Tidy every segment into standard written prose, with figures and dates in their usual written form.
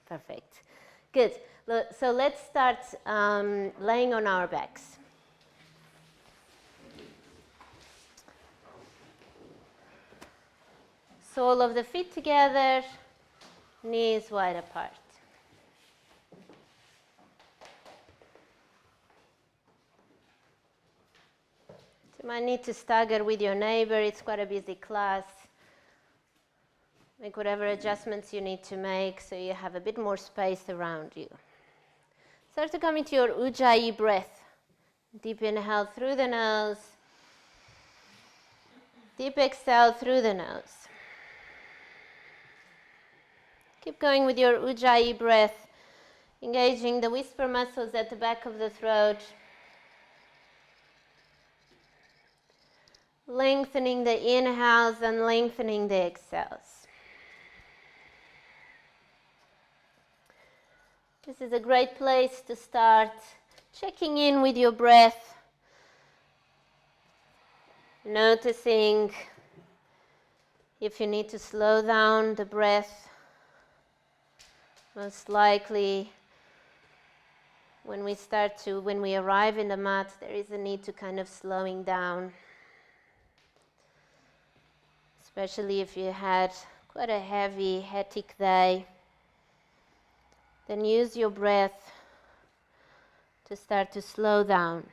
Perfect. Good. So let's start laying on our backs. Sole of the feet together, knees wide apart. You might need to stagger with your neighbor. It's quite a busy class. Make whatever adjustments you need to make so you have a bit more space around you. Start to come into your Ujjayi breath. Deep inhale through the nose. Deep exhale through the nose. Keep going with your Ujjayi breath, engaging the whisper muscles at the back of the throat. Lengthening the inhales and lengthening the exhales. This is a great place to start checking in with your breath, noticing if you need to slow down the breath. Most likely, when we arrive in the mat, there is a need to kind of slowing down. Especially if you had quite a heavy, hectic day. Then use your breath to start to slow down.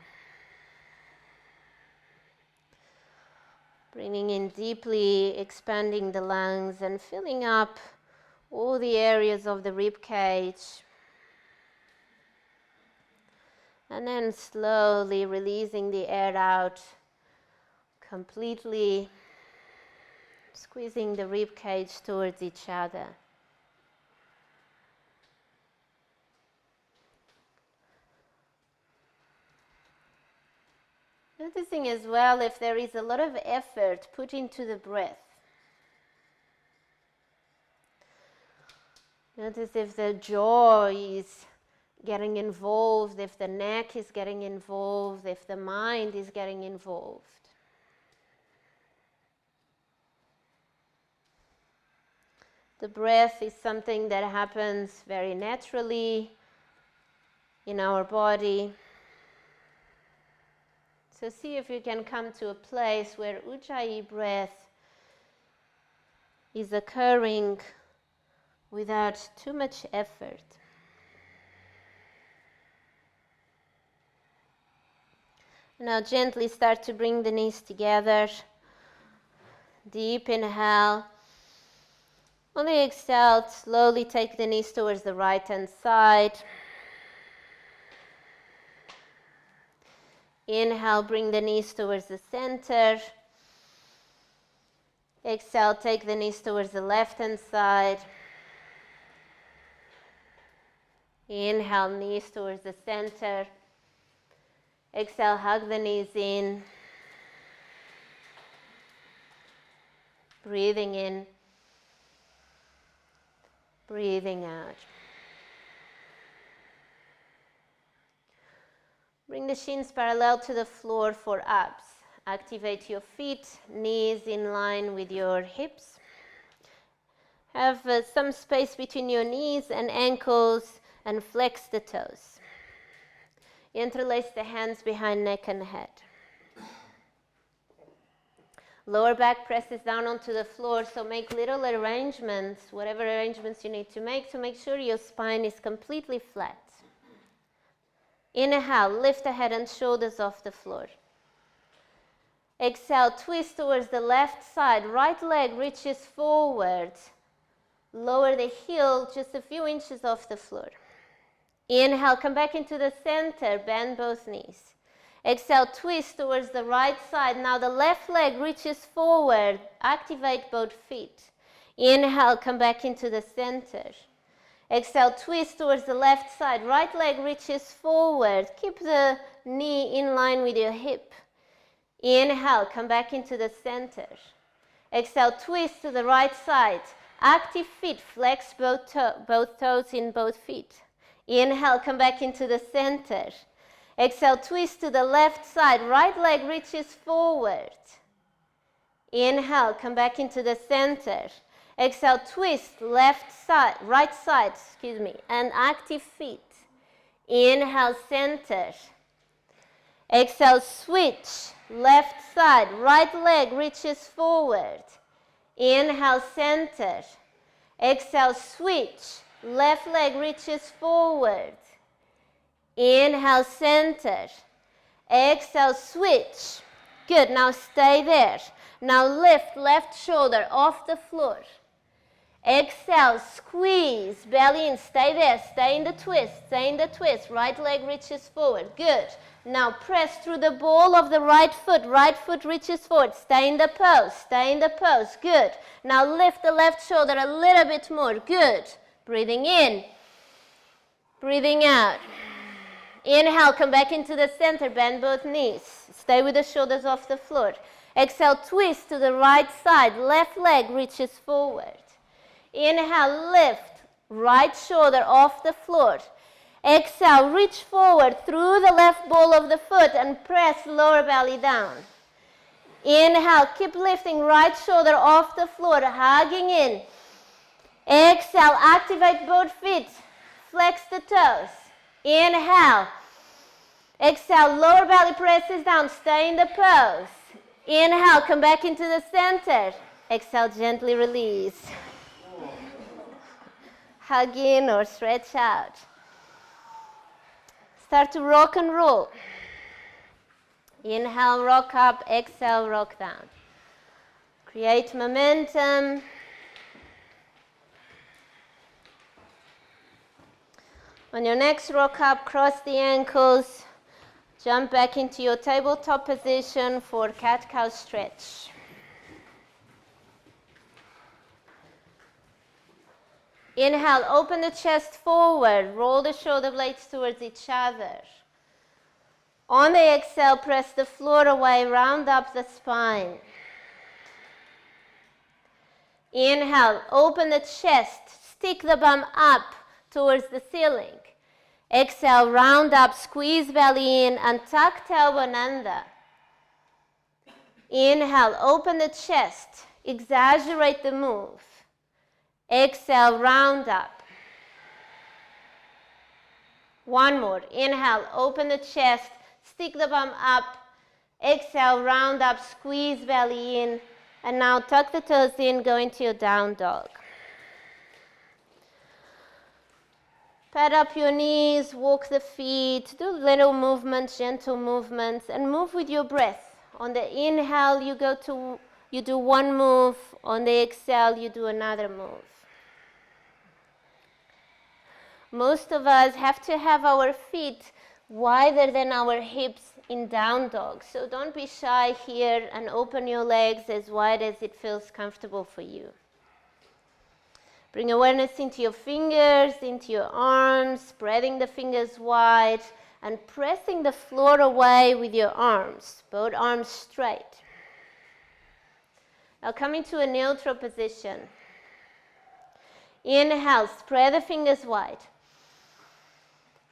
Breathing in deeply, expanding the lungs and filling up all the areas of the rib cage. And then slowly releasing the air out, completely squeezing the rib cage towards each other. Noticing as well if there is a lot of effort put into the breath. Notice if the jaw is getting involved, if the neck is getting involved, if the mind is getting involved. The breath is something that happens very naturally in our body. So see if you can come to a place where Ujjayi breath is occurring without too much effort. Now gently start to bring the knees together. Deep inhale. On the exhale, slowly take the knees towards the right hand side. Inhale, bring the knees towards the center. Exhale, take the knees towards the left hand side. Inhale, knees towards the center. Exhale, hug the knees in. Breathing in. Breathing out. Bring the shins parallel to the floor for abs. Activate your feet, knees in line with your hips. Have some space between your knees and ankles and flex the toes. Interlace the hands behind neck and head. Lower back presses down onto the floor, so make little arrangements, whatever arrangements you need to make sure your spine is completely flat. Inhale, lift the head and shoulders off the floor. Exhale, twist towards the left side. Right leg reaches forward. Lower the heel just a few inches off the floor. Inhale, come back into the center. Bend both knees. Exhale, twist towards the right side. Now the left leg reaches forward. Activate both feet. Inhale, come back into the center. Exhale, twist towards the left side. Right leg reaches forward. Keep the knee in line with your hip. Inhale, come back into the center. Exhale, twist to the right side. Active feet, flex both toes in both feet. Inhale, come back into the center. Exhale, twist to the left side. Right leg reaches forward. Inhale, come back into the center. Exhale, twist, left side, right side, excuse me, and active feet. Inhale, center. Exhale, switch, left side, right leg reaches forward. Inhale, center. Exhale, switch, left leg reaches forward. Inhale, center. Exhale, switch. Good, now stay there. Now lift left shoulder off the floor. Exhale, squeeze, belly in, stay there, stay in the twist, stay in the twist. Right leg reaches forward, good. Now press through the ball of the right foot reaches forward, stay in the pose, good. Now lift the left shoulder a little bit more, good. Breathing in, breathing out. Inhale, come back into the center, bend both knees. Stay with the shoulders off the floor. Exhale, twist to the right side, left leg reaches forward. Inhale, lift, right shoulder off the floor. Exhale, reach forward through the left ball of the foot and press lower belly down. Inhale, keep lifting, right shoulder off the floor, hugging in. Exhale, activate both feet, flex the toes. Inhale. Exhale, lower belly presses down, stay in the pose. Inhale, come back into the center. Exhale, gently release. Hug in or stretch out. Start to rock and roll. Inhale, rock up. Exhale, rock down. Create momentum. On your next rock up, cross the ankles. Jump back into your tabletop position for cat-cow stretch. Inhale, open the chest forward, roll the shoulder blades towards each other. On the exhale, press the floor away, round up the spine. Inhale, open the chest, stick the bum up towards the ceiling. Exhale, round up, squeeze belly in and tuck tailbone under. Inhale, open the chest, exaggerate the move. Exhale, round up. One more. Inhale, open the chest, stick the bum up. Exhale, round up, squeeze belly in. And now tuck the toes in, go into your down dog. Pad up your knees, walk the feet, do little movements, gentle movements, and move with your breath. On the inhale, you do one move. On the exhale, you do another move. Most of us have to have our feet wider than our hips in down dog. So don't be shy here and open your legs as wide as it feels comfortable for you. Bring awareness into your fingers, into your arms, spreading the fingers wide and pressing the floor away with your arms, both arms straight. Now come into a neutral position. Inhale, spread the fingers wide.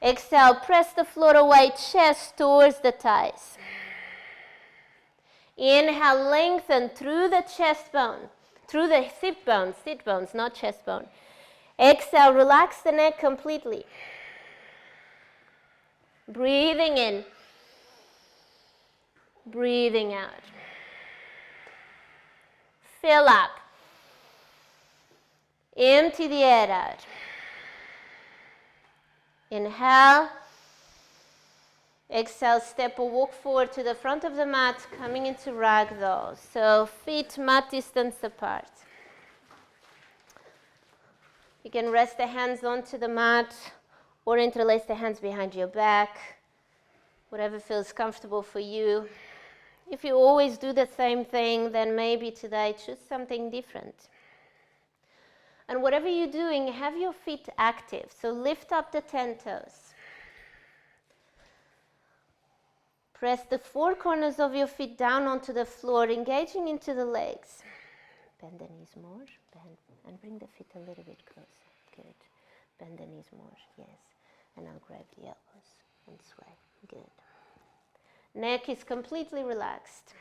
Exhale, press the floor away, chest towards the thighs. Inhale, lengthen through the chest bone, through the sit bones, not chest bone. Exhale, relax the neck completely. Breathing in, breathing out. Fill up. Empty the air out. Inhale. Exhale, step or walk forward to the front of the mat, coming into ragdoll. So feet mat distance apart. You can rest the hands onto the mat or interlace the hands behind your back, whatever feels comfortable for you. If you always do the same thing, then maybe today choose something different. And whatever you're doing, have your feet active. So lift up the 10 toes. Press the four corners of your feet down onto the floor, engaging into the legs. Bend the knees more, bend, and bring the feet a little bit closer. Good. Bend the knees more, yes. And now grab the elbows and sway. Good. Neck is completely relaxed.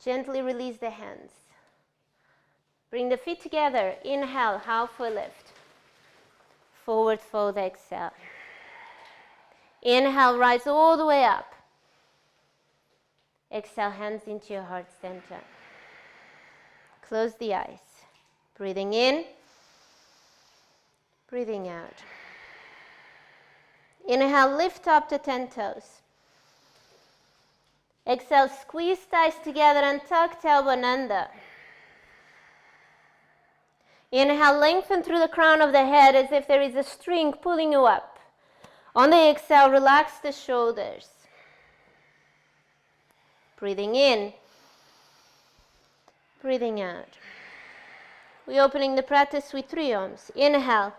Gently release the hands. Bring the feet together. Inhale, halfway lift. Forward fold, exhale. Inhale, rise all the way up. Exhale, hands into your heart center. Close the eyes. Breathing in, breathing out. Inhale, lift up to 10 toes. Exhale, squeeze thighs together and tuck tailbone under. Inhale, lengthen through the crown of the head as if there is a string pulling you up. On the exhale, relax the shoulders. Breathing in, breathing out. We're opening the practice with 3 arms. Inhale.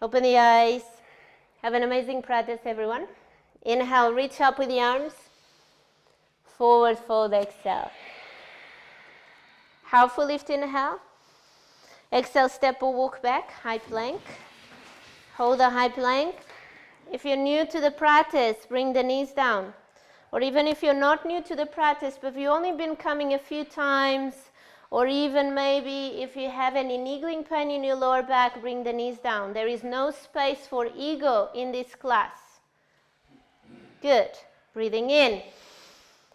Open the eyes. Have an amazing practice, everyone. Inhale, reach up with the arms. Forward fold, exhale. Halfway lift, inhale. Exhale, step or walk back, high plank. Hold a high plank. If you're new to the practice, bring the knees down. Or even if you're not new to the practice, but you've only been coming a few times, or even maybe if you have any niggling pain in your lower back, bring the knees down. There is no space for ego in this class. Good. Breathing in.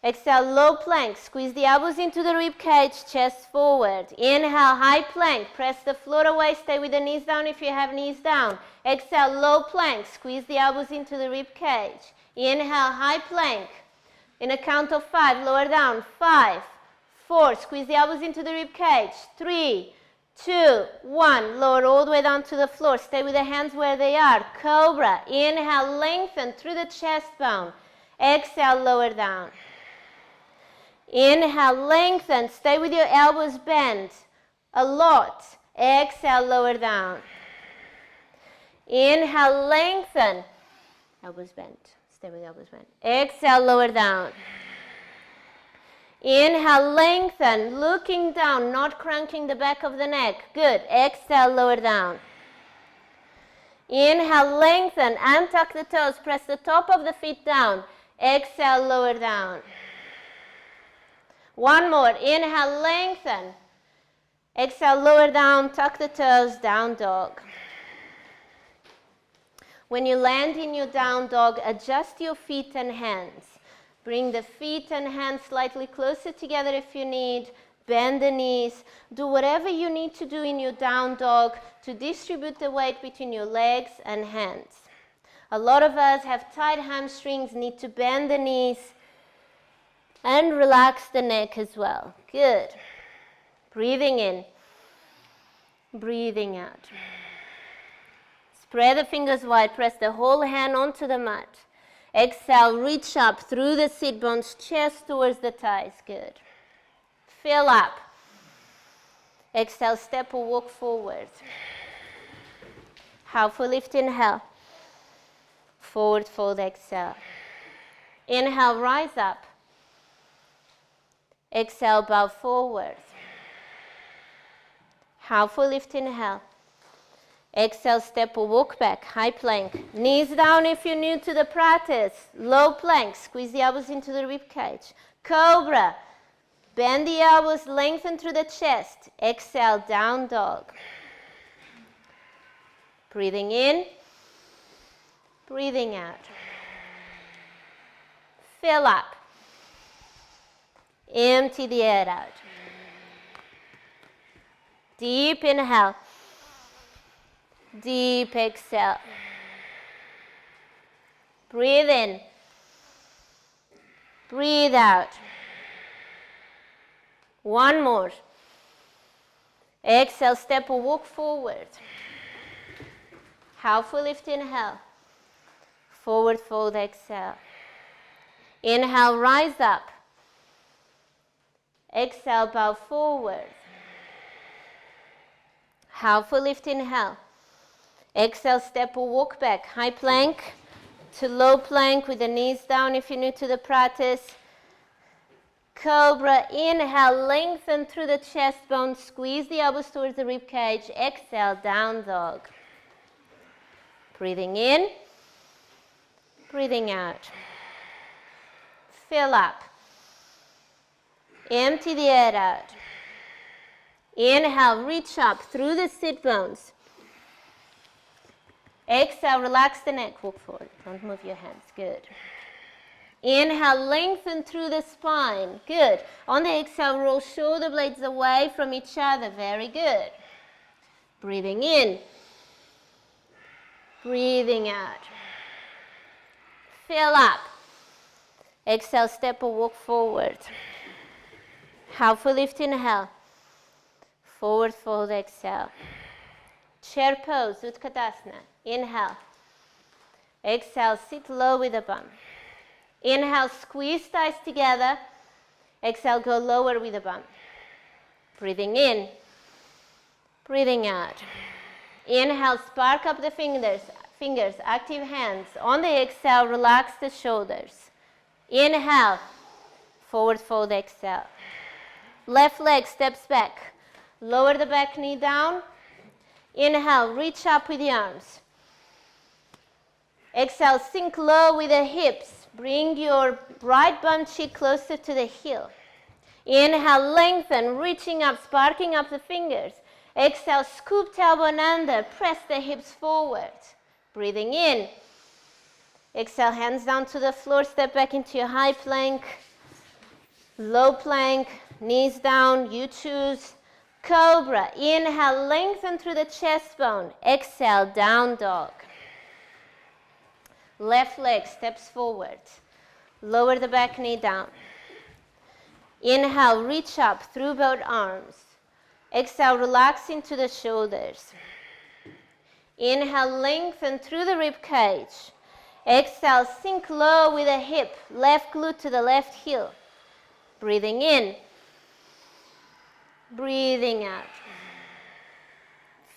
Exhale, low plank. Squeeze the elbows into the rib cage, chest forward. Inhale, high plank. Press the floor away. Stay with the knees down if you have knees down. Exhale, low plank. Squeeze the elbows into the rib cage. Inhale, high plank. In a count of 5, lower down. 5, 4, squeeze the elbows into the rib cage. 3, 2, 1, lower all the way down to the floor. Stay with the hands where they are. Cobra. Inhale, lengthen through the chest bone. Exhale, lower down. Inhale, lengthen. Stay with your elbows bent a lot. Exhale, lower down. Inhale, lengthen. Elbows bent. Stay with elbows bent. Exhale, lower down. Inhale, lengthen, looking down, not cranking the back of the neck. Good. Exhale, lower down. Inhale, lengthen, and tuck the toes. Press the top of the feet down. Exhale, lower down. One more. Inhale, lengthen. Exhale, lower down, tuck the toes, down dog. When you land in your down dog, adjust your feet and hands. Bring the feet and hands slightly closer together if you need. Bend the knees. Do whatever you need to do in your down dog to distribute the weight between your legs and hands. A lot of us have tight hamstrings, need to bend the knees and relax the neck as well. Good. Breathing in. Breathing out. Spread the fingers wide. Press the whole hand onto the mat. Exhale, reach up through the sit bones, chest towards the thighs. Good. Fill up. Exhale, step or walk forward. Halfway lift, inhale. Forward fold, exhale. Inhale, rise up. Exhale, bow forward. Halfway lift, inhale. Exhale, step or walk back, high plank. Knees down if you're new to the practice. Low plank, squeeze the elbows into the rib cage. Cobra, bend the elbows, lengthen through the chest. Exhale, down dog. Breathing in, breathing out. Fill up. Empty the air out. Deep inhale. Deep exhale. Breathe in. Breathe out. One more. Exhale, step or walk forward. Half a lift, inhale. Forward fold, exhale. Inhale, rise up. Exhale, bow forward. Half a lift, inhale. Exhale, step or walk back. High plank to low plank with the knees down if you're new to the practice. Cobra, inhale, lengthen through the chest bone, squeeze the elbows towards the rib cage. Exhale, down dog. Breathing in, breathing out. Fill up. Empty the air out. Inhale, reach up through the sit bones. Exhale, relax the neck, walk forward. Don't move your hands, good. Inhale, lengthen through the spine, good. On the exhale, roll shoulder blades away from each other, very good. Breathing in, breathing out. Fill up. Exhale, step or walk forward. Half a lift, inhale. Forward fold, exhale. Chair pose, Utkatasana. Inhale. Exhale, sit low with the bum. Inhale, squeeze thighs together. Exhale, go lower with the bum. Breathing in, breathing out. Inhale, spark up the fingers, active hands. On the exhale, relax the shoulders. Inhale, forward fold, exhale. Left leg steps back. Lower the back knee down. Inhale, reach up with the arms. Exhale, sink low with the hips. Bring your right bum cheek closer to the heel. Inhale, lengthen, reaching up, sparking up the fingers. Exhale, scoop tailbone under, press the hips forward. Breathing in. Exhale, hands down to the floor, step back into your high plank, low plank, knees down, you choose. Cobra, inhale, lengthen through the chest bone. Exhale, down dog. Left leg steps forward. Lower the back knee down. Inhale, reach up through both arms. Exhale, relax into the shoulders. Inhale, lengthen through the rib cage. Exhale, sink low with the hip, left glute to the left heel. Breathing in. Breathing out.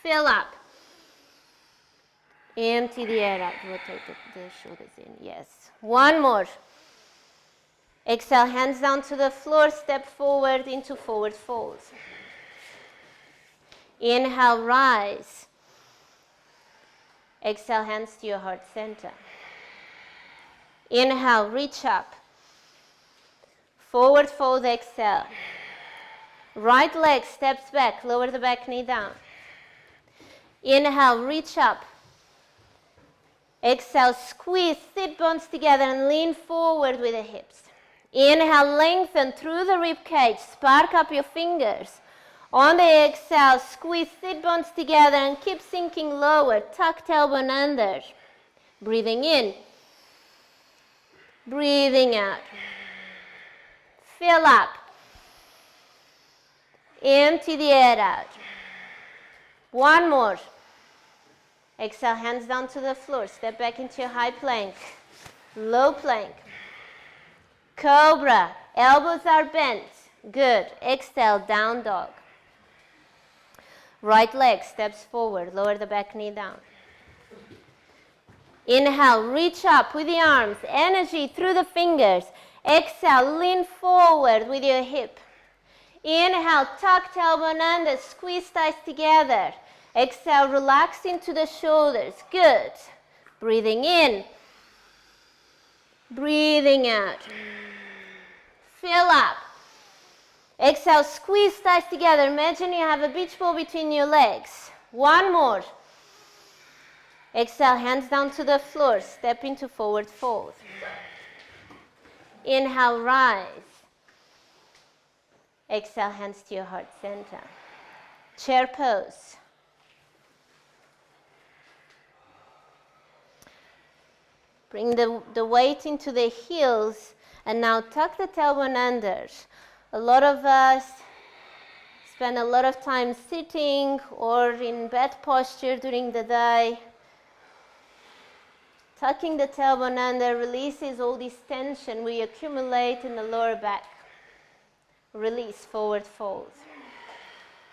Fill up. Empty the air out. Rotate the shoulders in. Yes. One more. Exhale, hands down to the floor. Step forward into forward fold. Inhale, rise. Exhale, hands to your heart center. Inhale, reach up. Forward fold, exhale. Right leg steps back, lower the back knee down. Inhale, reach up. Exhale, squeeze, sit bones together and lean forward with the hips. Inhale, lengthen through the rib cage, spark up your fingers. On the exhale, squeeze, sit bones together and keep sinking lower, tuck tailbone under. Breathing in. Breathing out. Fill up. Empty the air out. One more. Exhale, hands down to the floor. Step back into your high plank. Low plank. Cobra. Elbows are bent. Good. Exhale, down dog. Right leg steps forward. Lower the back knee down. Inhale, reach up with the arms. Energy through the fingers. Exhale, lean forward with your hip. Inhale, tuck tailbone under, squeeze thighs together. Exhale, relax into the shoulders. Good. Breathing in. Breathing out. Fill up. Exhale, squeeze thighs together. Imagine you have a beach ball between your legs. One more. Exhale, hands down to the floor. Step into forward fold. Inhale, rise. Exhale, hands to your heart center. Chair pose. Bring the weight into the heels, and now tuck the tailbone under. A lot of us spend a lot of time sitting or in bed posture during the day. Tucking the tailbone under releases all this tension we accumulate in the lower back. Release, forward fold.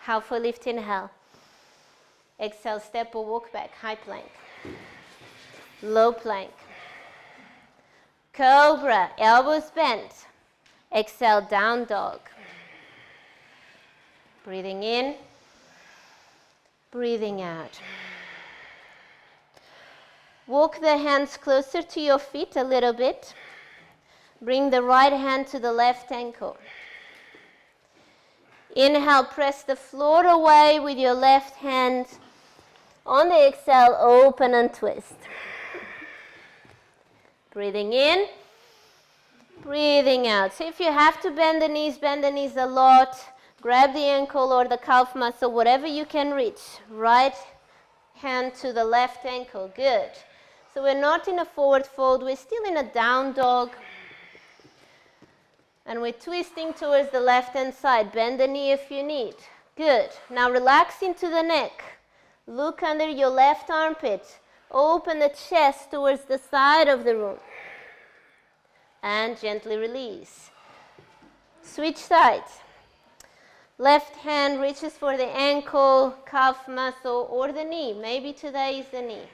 Halfway lift, inhale. Exhale, step or walk back, high plank. Low plank. Cobra, elbows bent. Exhale, down dog. Breathing in, breathing out. Walk the hands closer to your feet a little bit. Bring the right hand to the left ankle. Inhale, press the floor away with your left hand. On the exhale, open and twist. Breathing in, breathing out. So if you have to bend the knees a lot. Grab the ankle or the calf muscle, whatever you can reach. Right hand to the left ankle, good. So we're not in a forward fold, we're still in a down dog. And we're twisting towards the left hand side. Bend the knee if you need. Good. Now relax into the neck. Look under your left armpit. Open the chest towards the side of the room. And gently release. Switch sides. Left hand reaches for the ankle, calf muscle, or the knee. Maybe today is the knee.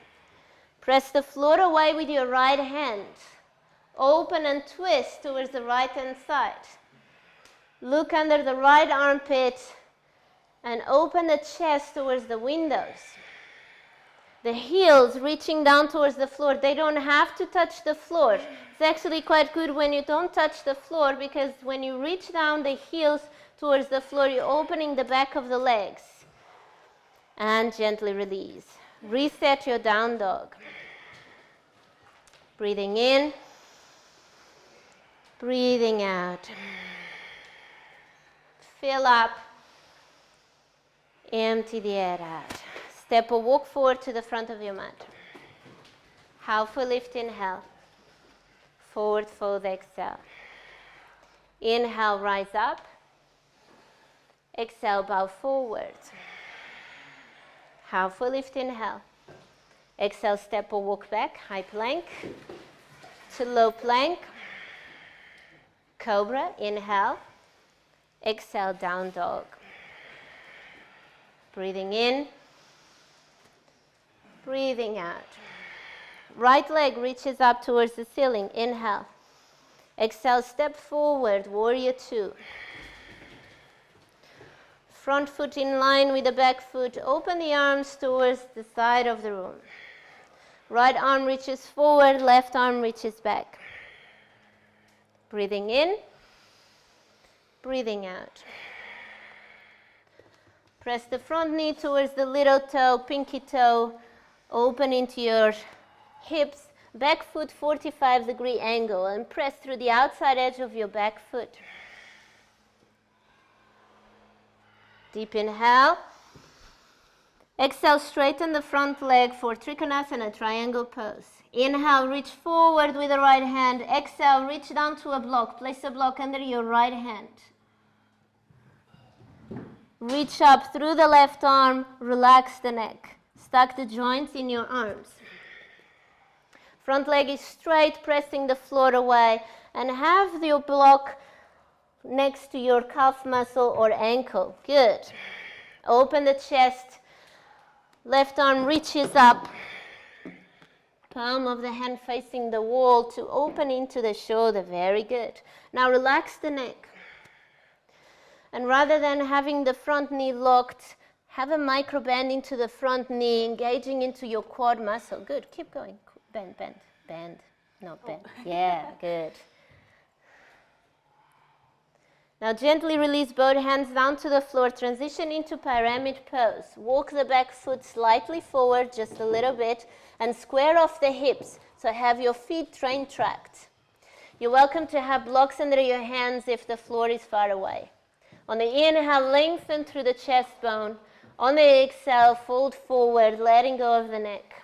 Press the floor away with your right hand. Open and twist towards the right hand side. Look under the right armpit and open the chest towards the windows. The heels reaching down towards the floor. They don't have to touch the floor. It's actually quite good when you don't touch the floor, because when you reach down the heels towards the floor, you're opening the back of the legs. And gently release. Reset your down dog. Breathing in. Breathing out. Fill up. Empty the air out. Step or walk forward to the front of your mat. Halfway lift, inhale. Forward fold, exhale. Inhale, rise up. Exhale, bow forward. Halfway lift, inhale. Exhale, step or walk back, high plank to low plank. Cobra, inhale. Exhale, down dog. Breathing in. Breathing out. Right leg reaches up towards the ceiling. Inhale. Exhale, step forward, warrior two. Front foot in line with the back foot. Open the arms towards the side of the room. Right arm reaches forward, left arm reaches back. Breathing in. Breathing out. Press the front knee towards the little toe, pinky toe. Open into your hips, back foot 45-degree angle, and press through the outside edge of your back foot. Deep inhale. Exhale, straighten the front leg for Trikonasana, triangle pose. Inhale, reach forward with the right hand. Exhale, reach down to a block. Place a block under your right hand. Reach up through the left arm, relax the neck. Stack the joints in your arms. Front leg is straight, pressing the floor away, and have your block next to your calf muscle or ankle. Good. Open the chest. Left arm reaches up. Palm of the hand facing the wall to open into the shoulder. Very good. Now relax the neck. And rather than having the front knee locked, have a micro bend into the front knee, engaging into your quad muscle. Good. Keep going. Bend, bend, bend. Not bend. Yeah, good. Now gently release both hands down to the floor. Transition into pyramid pose. Walk the back foot slightly forward, just a little bit, and square off the hips. So have your feet train tracked. You're welcome to have blocks under your hands if the floor is far away. On the inhale, lengthen through the chest bone. On the exhale, fold forward, letting go of the neck.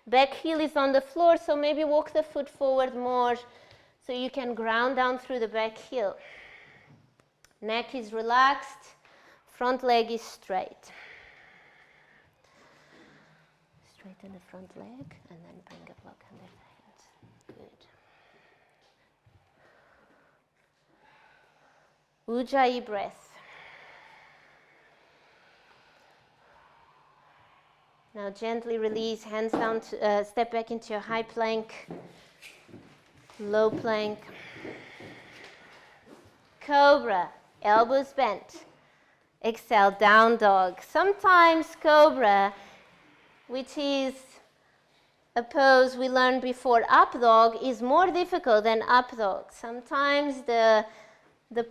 Back heel is on the floor, so maybe walk the foot forward more so you can ground down through the back heel. Neck is relaxed, front leg is straight. Straighten the front leg and then bring a block under the hands. Good. Ujjayi breath. Now gently release, hands down, step back into your high plank, low plank. Cobra, elbows bent. Exhale, down dog. Sometimes cobra, which is a pose we learned before up dog, is more difficult than up dog. Sometimes the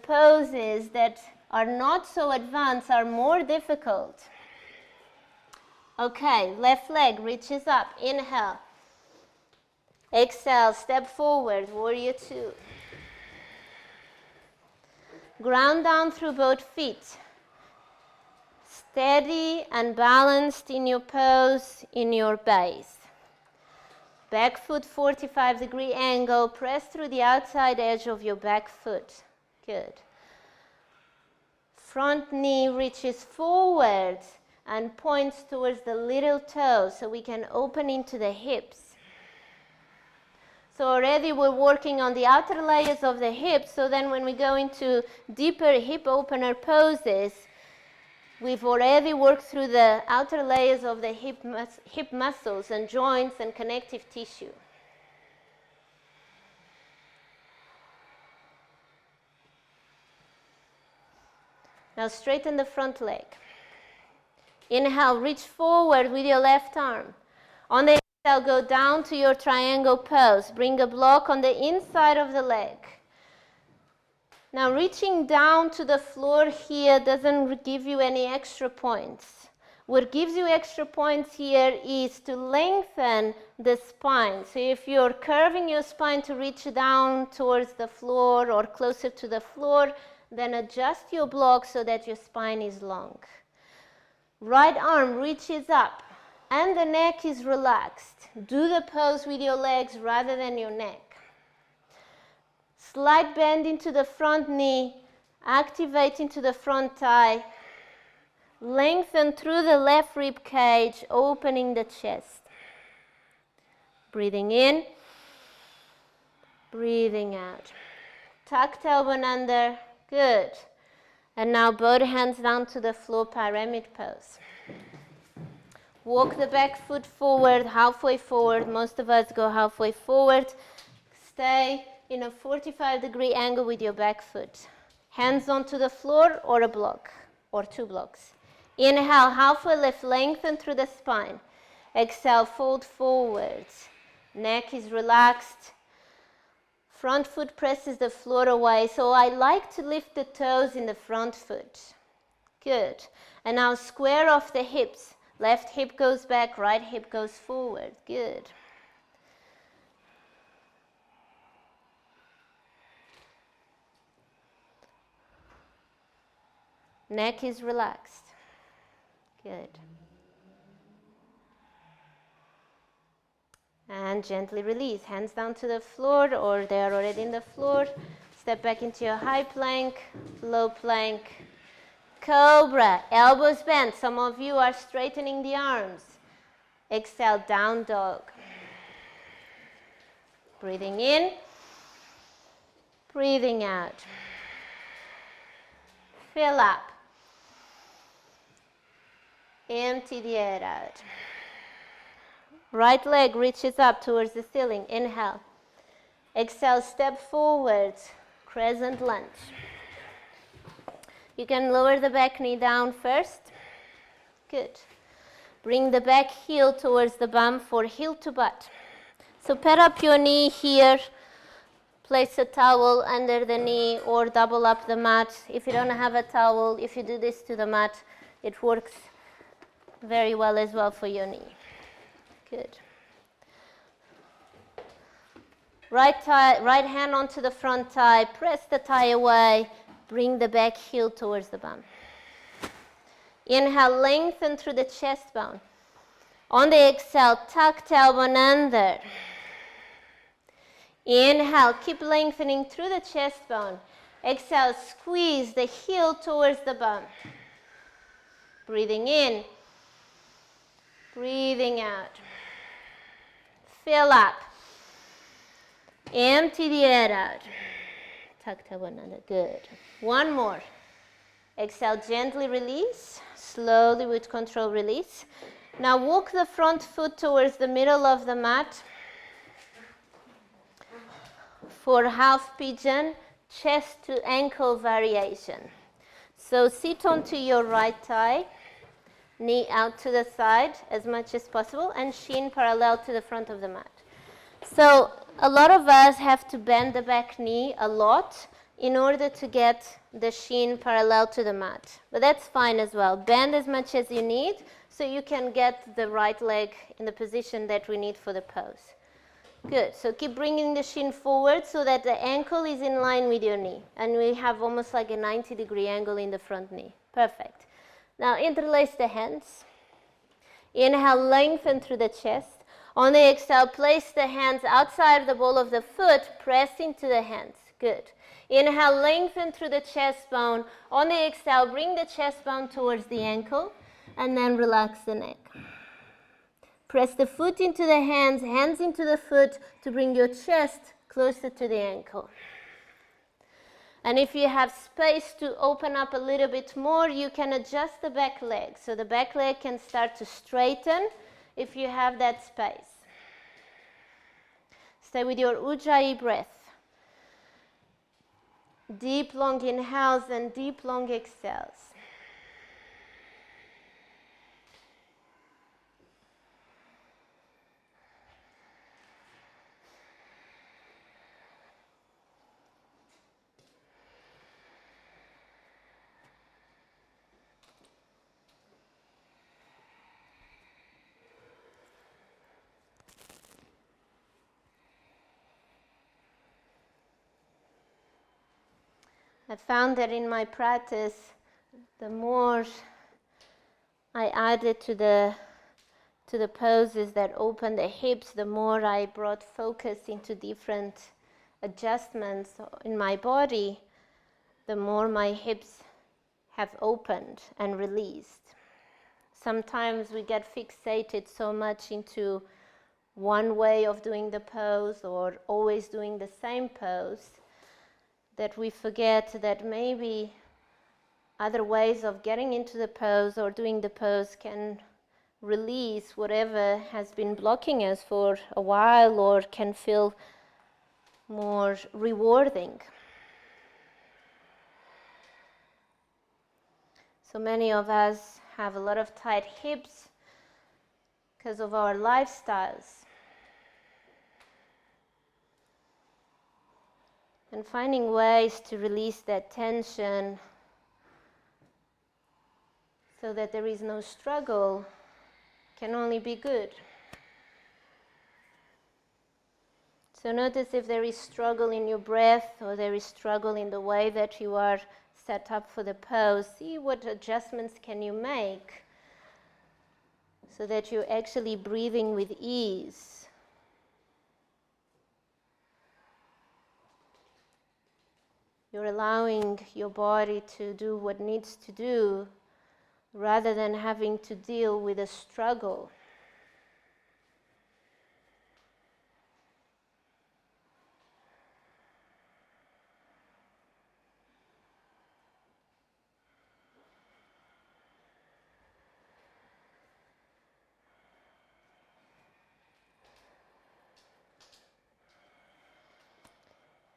poses that are not so advanced are more difficult. Okay, left leg reaches up, inhale. Exhale, step forward, warrior two. Ground down through both feet. Steady and balanced in your pose, in your base. Back foot 45-degree angle, press through the outside edge of your back foot. Good. Front knee reaches forward and points towards the little toe so we can open into the hips. So already we're working on the outer layers of the hips, so then when we go into deeper hip opener poses, we've already worked through the outer layers of the hip muscles and joints and connective tissue. Now straighten the front leg. Inhale, reach forward with your left arm. On the exhale, go down to your triangle pose. Bring a block on the inside of the leg. Now reaching down to the floor here doesn't give you any extra points. What gives you extra points here is to lengthen the spine. So if you're curving your spine to reach down towards the floor or closer to the floor, then adjust your block so that your spine is long. Right arm reaches up and the neck is relaxed. Do the pose with your legs rather than your neck. Slight bend into the front knee, activate into the front thigh. Lengthen through the left rib cage, opening the chest. Breathing in, breathing out. Tuck tailbone under, good. And now both hands down to the floor, pyramid pose. Walk the back foot forward, halfway forward. Most of us go halfway forward. Stay in a 45-degree angle with your back foot. Hands onto the floor or a block, or two blocks. Inhale, halfway lift, lengthen through the spine. Exhale, fold forward. Neck is relaxed. Front foot presses the floor away, so I like to lift the toes in the front foot. Good. And now square off the hips. Left hip goes back, right hip goes forward. Good. Neck is relaxed. Good. And gently release. Hands down to the floor, or they are already in the floor. Step back into your high plank, low plank. Cobra, elbows bent. Some of you are straightening the arms. Exhale, down dog. Breathing in, breathing out. Fill up. Empty the air out. Right leg reaches up towards the ceiling. Inhale. Exhale, step forward. Crescent lunge. You can lower the back knee down first. Good. Bring the back heel towards the bum for heel to butt. So pad up your knee here. Place a towel under the knee or double up the mat. If you don't have a towel, if you do this to the mat, it works very well as well for your knee. Good. Right hand onto the front thigh, press the thigh away, bring the back heel towards the bum. Inhale, lengthen through the chest bone. On the exhale, tuck tailbone under. Inhale, keep lengthening through the chest bone. Exhale, squeeze the heel towards the bum. Breathing in, breathing out. Fill up. Empty the air out. Tuck tailbone under. Good. One more. Exhale, gently release. Slowly with control release. Now walk the front foot towards the middle of the mat for half pigeon, chest to ankle variation. So sit onto your right thigh, knee out to the side as much as possible, and shin parallel to the front of the mat. So a lot of us have to bend the back knee a lot in order to get the shin parallel to the mat. But that's fine as well. Bend as much as you need so you can get the right leg in the position that we need for the pose. Good. So keep bringing the shin forward so that the ankle is in line with your knee. And we have almost like a 90-degree angle in the front knee. Perfect. Now interlace the hands. Inhale, lengthen through the chest. On the exhale, place the hands outside the ball of the foot, press into the hands. Good. Inhale, lengthen through the chest bone. On the exhale, bring the chest bone towards the ankle, and then relax the neck. Press the foot into the hands, hands into the foot to bring your chest closer to the ankle. And if you have space to open up a little bit more, you can adjust the back leg. So the back leg can start to straighten if you have that space. Stay with your Ujjayi breath. Deep, long inhales and deep, long exhales. I found that in my practice, the more I added to the poses that open the hips, the more I brought focus into different adjustments in my body, the more my hips have opened and released. Sometimes we get fixated so much into one way of doing the pose or always doing the same pose that we forget that maybe other ways of getting into the pose or doing the pose can release whatever has been blocking us for a while or can feel more rewarding. So many of us have a lot of tight hips because of our lifestyles. And finding ways to release that tension so that there is no struggle can only be good. So notice if there is struggle in your breath or there is struggle in the way that you are set up for the pose. See what adjustments can you make so that you're actually breathing with ease. You're allowing your body to do what needs to do rather than having to deal with a struggle.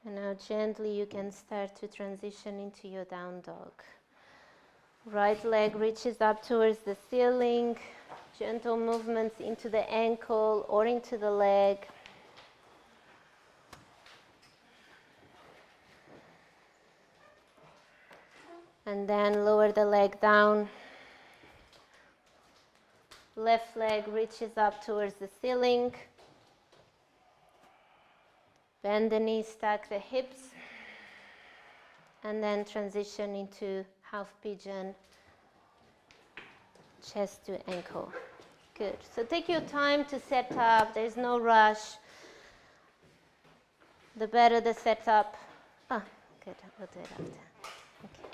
And now gently you can start to transition into your down dog. Right leg reaches up towards the ceiling, gentle movements into the ankle or into the leg. And then lower the leg down. Left leg reaches up towards the ceiling. Bend the knees, stack the hips, and then transition into half pigeon chest to ankle. Good. So take your time to set up. There's no rush. The better the setup. Ah, good. We'll do it after. Okay.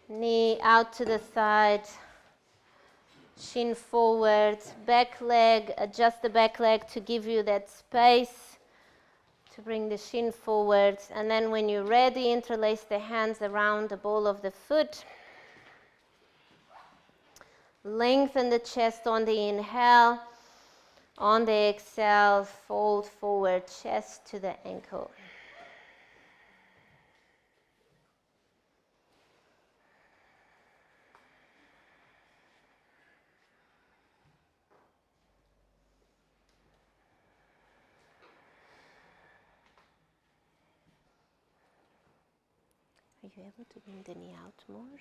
Knee out to the side. Shin forward. Back leg. Adjust the back leg to give you that space to bring the shin forward. And then when you're ready, interlace the hands around the ball of the foot. Lengthen the chest on the inhale. On the exhale, fold forward, chest to the ankle. Are you able to bring the knee out more?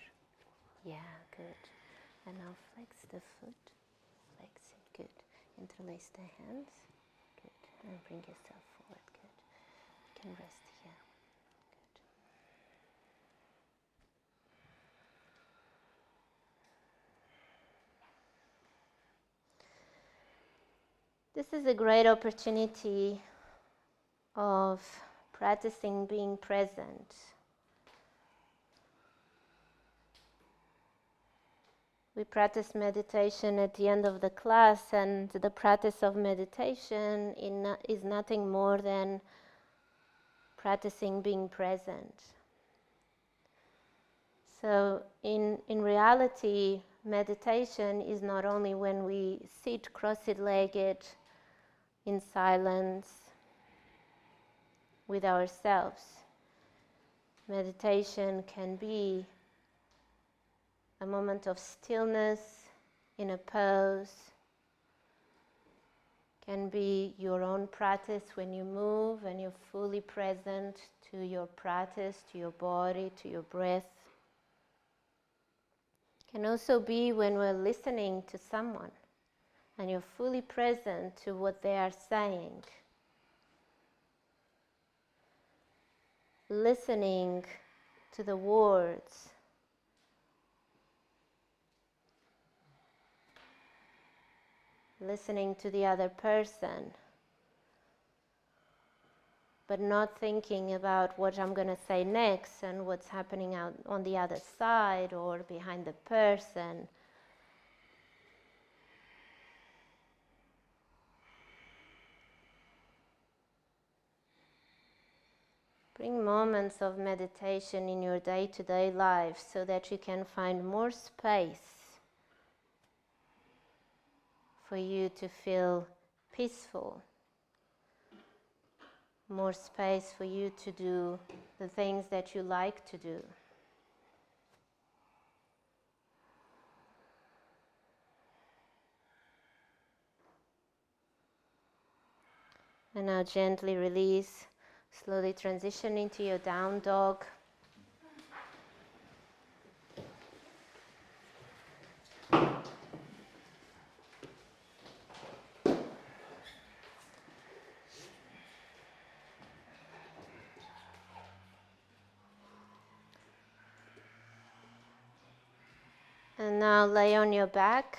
Yeah, good. And now flex the foot. Flex it, good. Interlace the hands. Good. And bring yourself forward, good. You can rest here. Good. This is a great opportunity of practicing being present. We practice meditation at the end of the class, and the practice of meditation is nothing more than practicing being present. So in reality, meditation is not only when we sit cross-legged in silence with ourselves. Meditation can be a moment of stillness in a pose, can be your own practice when you move and you're fully present to your practice, to your body, to your breath. Can also be when we're listening to someone and you're fully present to what they are saying. Listening to the words. Listening to the other person, but not thinking about what I'm going to say next and what's happening out on the other side or behind the person. Bring moments of meditation in your day-to-day life so that you can find more space for you to feel peaceful, more space for you to do the things that you like to do. And now gently release, slowly transition into your down dog. And now lay on your back.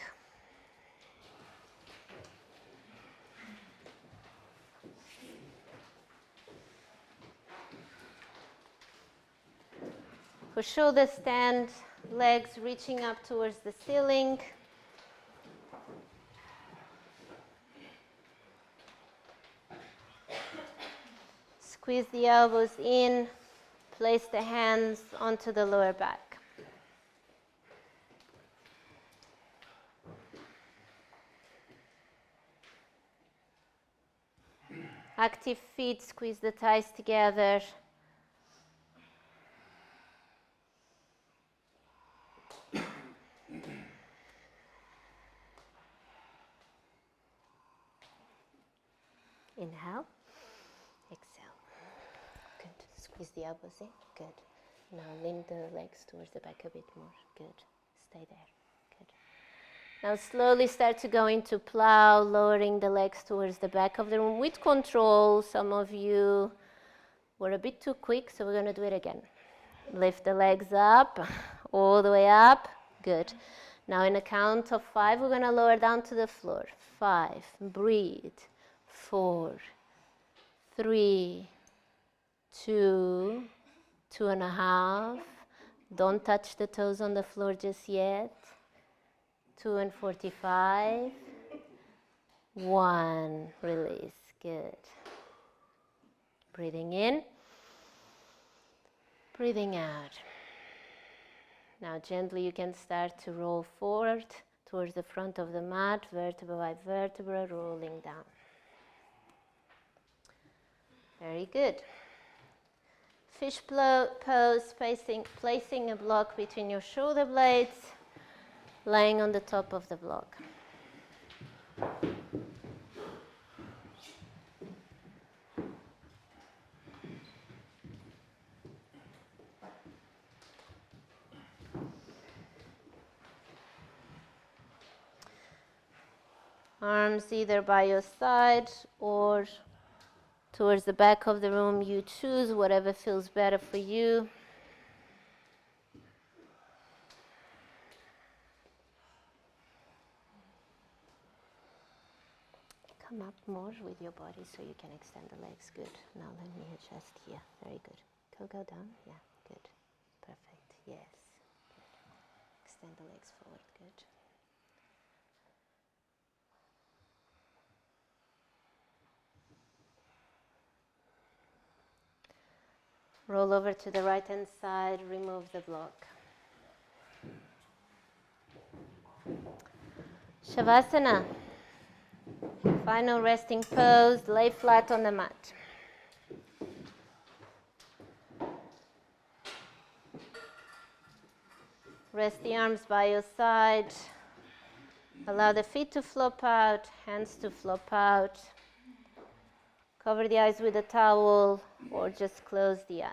For shoulder stand, legs reaching up towards the ceiling. Squeeze the elbows in, place the hands onto the lower back. Active feet, squeeze the thighs together. Inhale, exhale. Good. Squeeze the elbows in. Good. Now lean the legs towards the back a bit more. Good. Stay there. Good. Now slowly start to go into plow, lowering the legs towards the back of the room with control. Some of you were a bit too quick, so we're going to do it again. Lift the legs up, all the way up. Good. Now in a count of 5, we're going to lower down to the floor. 5, breathe. 4, 3, 2, 2.5. Don't touch the toes on the floor just yet. 2 and 45. 1, release. Good. Breathing in. Breathing out. Now gently you can start to roll forward towards the front of the mat, vertebra by vertebra, rolling down. Very good. Fish pose, placing a block between your shoulder blades, laying on the top of the block. Arms either by your side or towards the back of the room. You choose whatever feels better for you. Come up more with your body so you can extend the legs. Good. Now let me adjust here. Very good. Go down. Yeah, good. Perfect. Yes. Good. Extend the legs forward. Good. Roll over to the right hand side. Remove the block. Shavasana. Final resting pose. Lay flat on the mat. Rest the arms by your side. Allow the feet to flop out, hands to flop out. Cover the eyes with a towel or just close the eyes.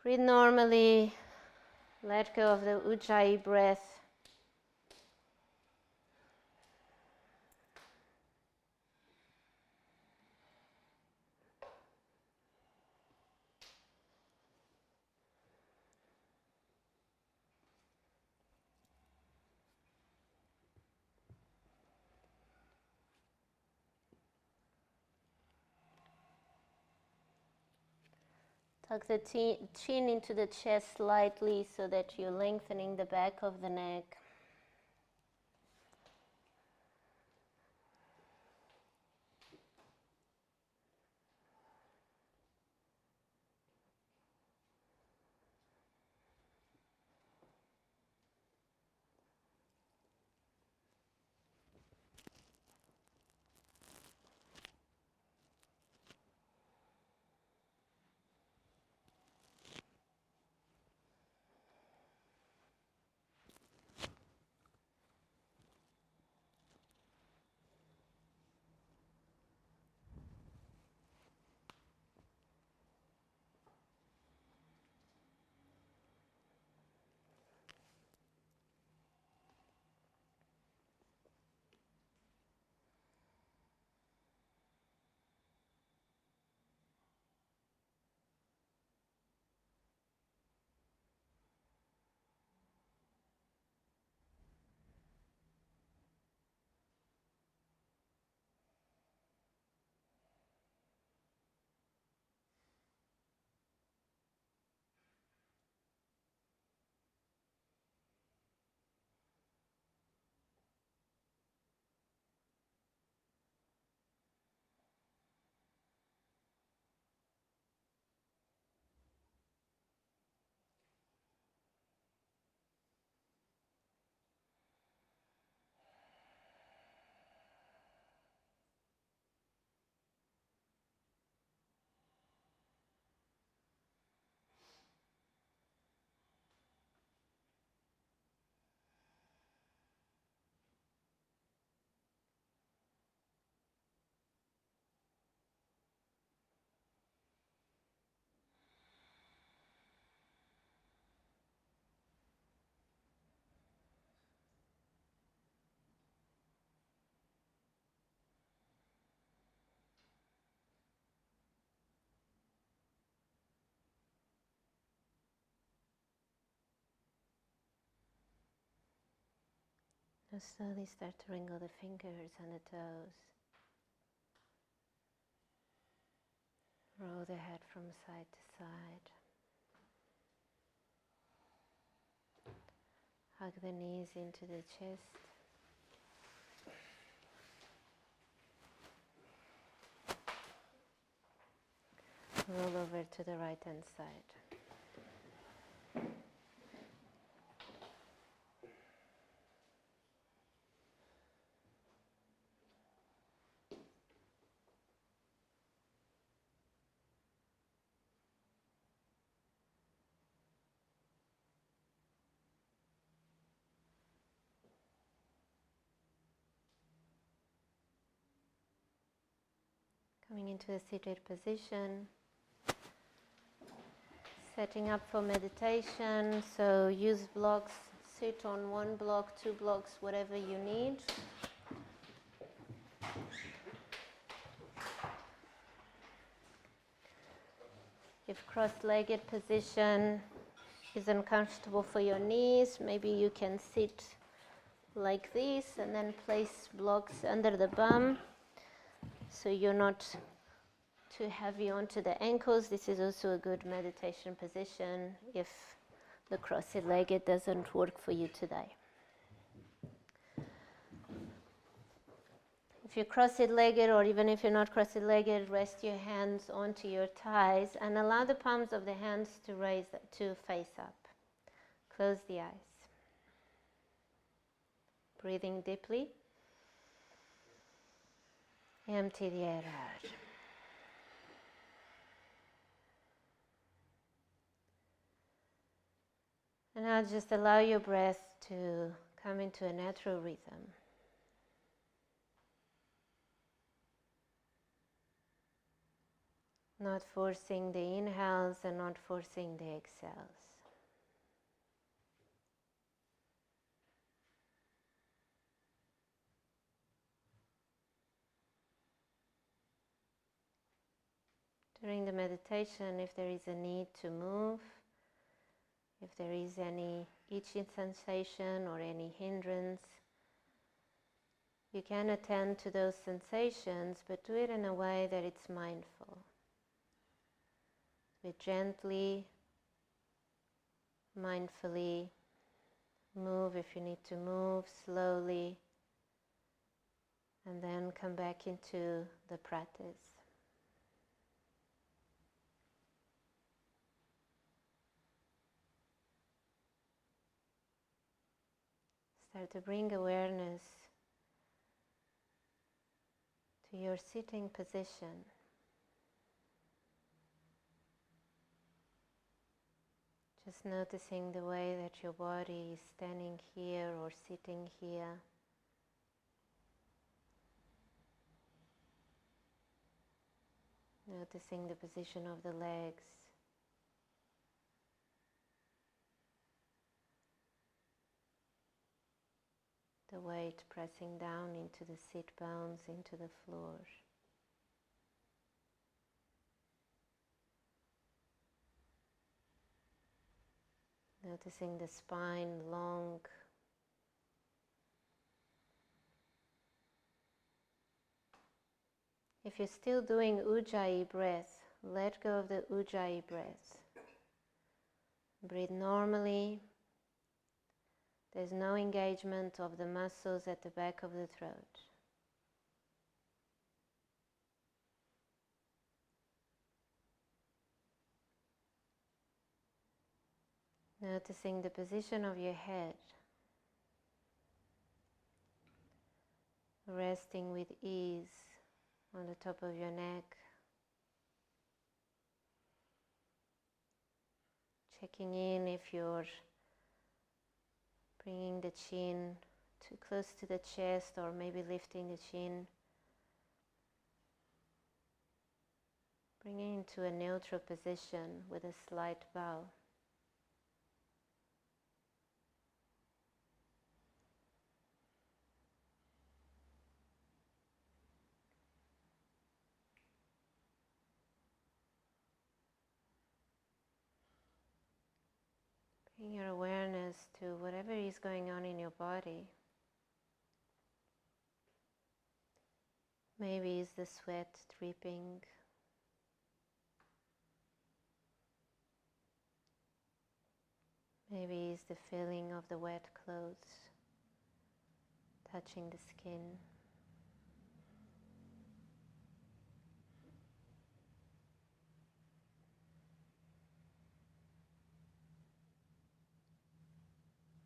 Breathe normally. Let go of the Ujjayi breath. Tuck the chin into the chest slightly so that you're lengthening the back of the neck. Now slowly start to wrinkle the fingers and the toes. Roll the head from side to side. Hug the knees into the chest. Roll over to the right hand side. Coming into a seated position, setting up for meditation, so use blocks, sit on one block, 2 blocks, whatever you need. If cross-legged position is uncomfortable for your knees, maybe you can sit like this and then place blocks under the bum so you're not too heavy onto the ankles. This is also a good meditation position if the cross-legged doesn't work for you today. If you're cross-legged, or even if you're not cross-legged, rest your hands onto your thighs and allow the palms of the hands to face up. Close the eyes. Breathing deeply. Empty the air out. And now just allow your breath to come into a natural rhythm. Not forcing the inhales and not forcing the exhales. During the meditation, if there is a need to move, if there is any itching sensation or any hindrance, you can attend to those sensations, but do it in a way that it's mindful. Be gently, mindfully, move if you need to move, slowly, and then come back into the practice. Start to bring awareness to your sitting position. Just noticing the way that your body is standing here or sitting here. Noticing the position of the legs. The weight pressing down into the sit bones, into the floor. Noticing the spine long. If you're still doing Ujjayi breath, let go of the Ujjayi breath. Breathe normally. There's no engagement of the muscles at the back of the throat. Noticing the position of your head. Resting with ease on the top of your neck. Checking in if you're bringing the chin too close to the chest or maybe lifting the chin. Bringing into a neutral position with a slight bow. Bring your awareness to whatever is going on in your body. Maybe is the sweat dripping. Maybe is the feeling of the wet clothes touching the skin.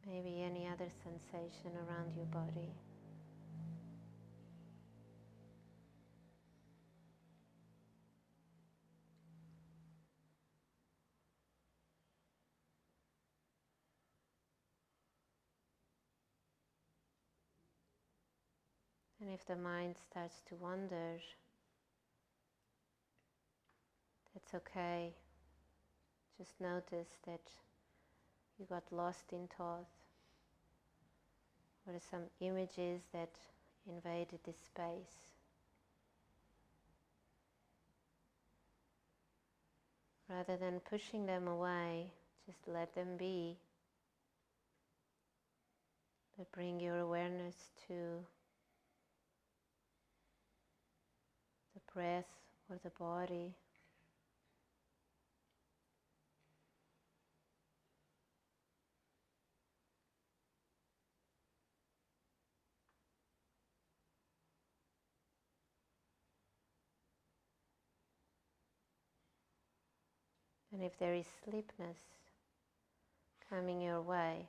Maybe any other sensation around your body. And if the mind starts to wander, that's okay. Just notice that you got lost in thought, or some images that invaded this space. Rather than pushing them away, just let them be. But bring your awareness to the breath or the body. And if there is sleepiness coming your way,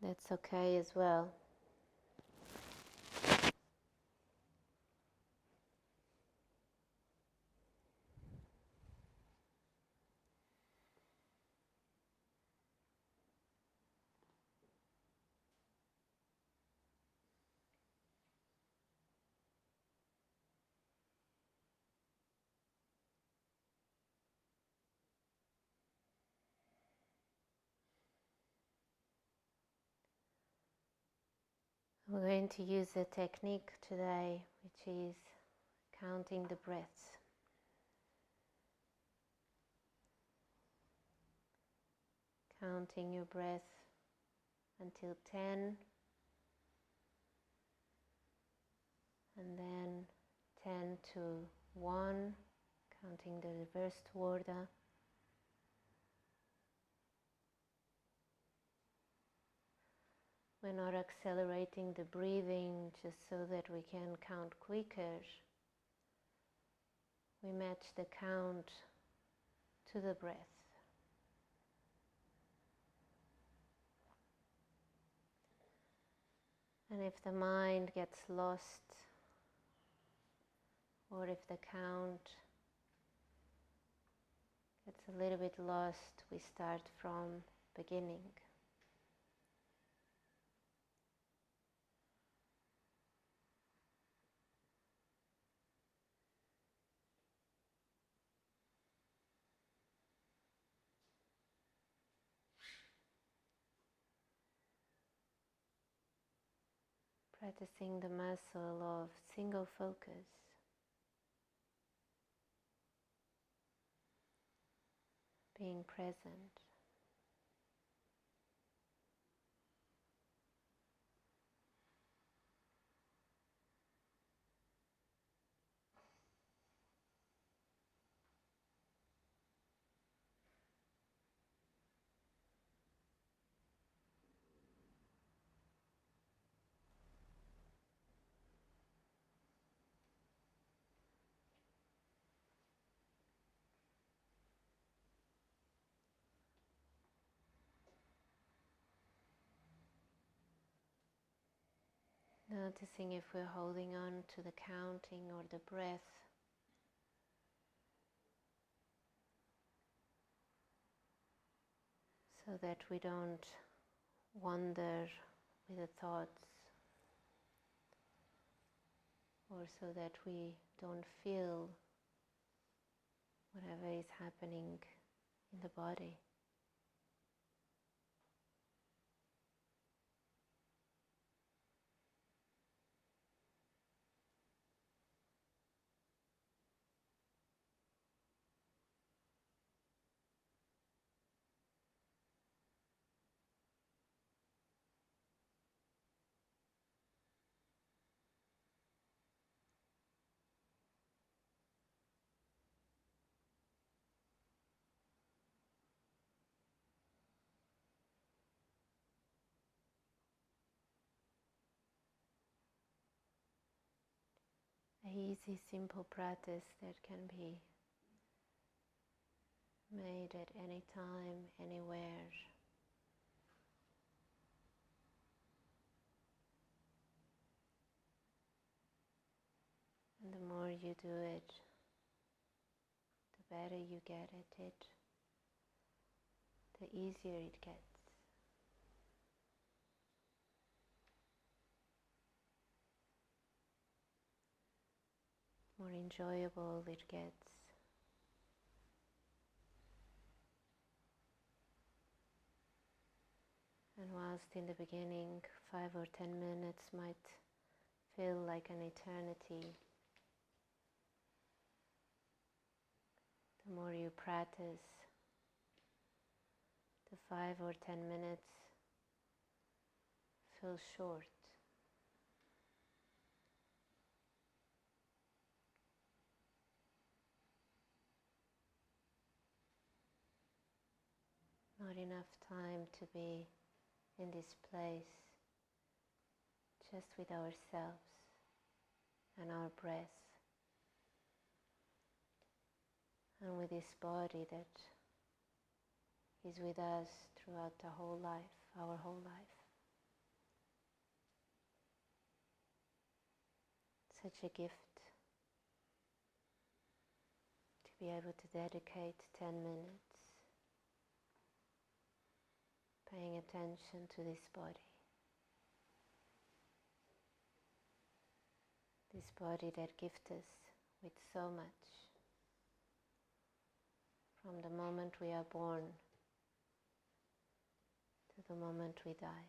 that's okay as well. We're going to use a technique today, which is counting the breaths. Counting your breath until 10, and then 10 to 1, counting the reversed order. We're not accelerating the breathing just so that we can count quicker. We match the count to the breath. And if the mind gets lost, or if the count gets a little bit lost, we start from beginning. Practicing the muscle of single focus. Being present. Noticing if we're holding on to the counting or the breath. So that we don't wander with the thoughts, or so that we don't feel whatever is happening in the body. easy, simple practice that can be made at any time, anywhere. And the more you do it, the better you get at it, the easier it gets. More enjoyable it gets. And whilst in the beginning 5 or 10 minutes might feel like an eternity, the more you practice, the 5 or 10 minutes feel short. Not enough time to be in this place just with ourselves and our breath, and with this body that is with us throughout the whole life, our whole life. Such a gift to be able to dedicate 10 minutes paying attention to this body. This body that gifts us with so much. From the moment we are born to the moment we die.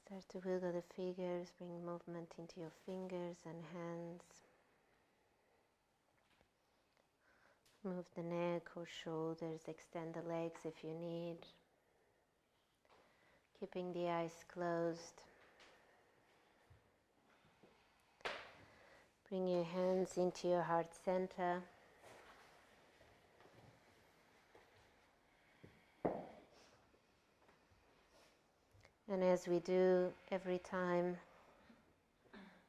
Start to wiggle the fingers, bring movement into your fingers and hands. Move the neck or shoulders, extend the legs if you need. Keeping the eyes closed. Bring your hands into your heart center. And as we do every time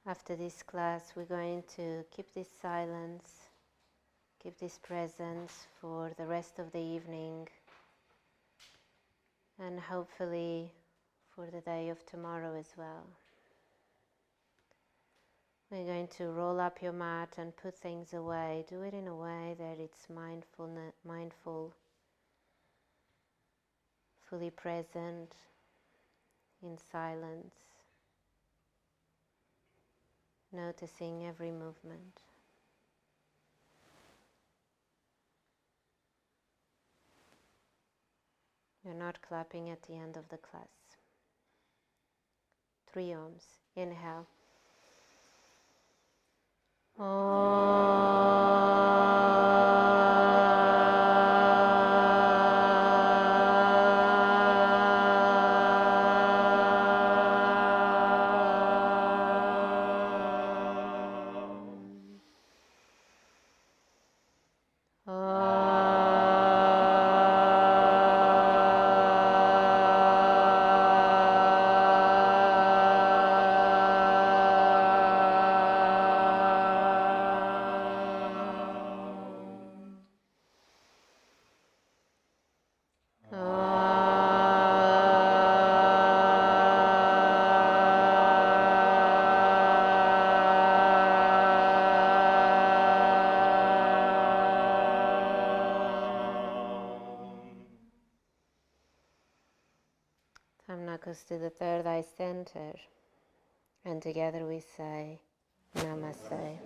after this class, we're going to keep this silence, keep this presence for the rest of the evening, and hopefully for the day of tomorrow as well. We're going to roll up your mat and put things away. Do it in a way that it's mindful, fully present, in silence, noticing every movement. You're not clapping at the end of the class. 3 Oms. Inhale. Goes to the third eye center, and together we say Namaste.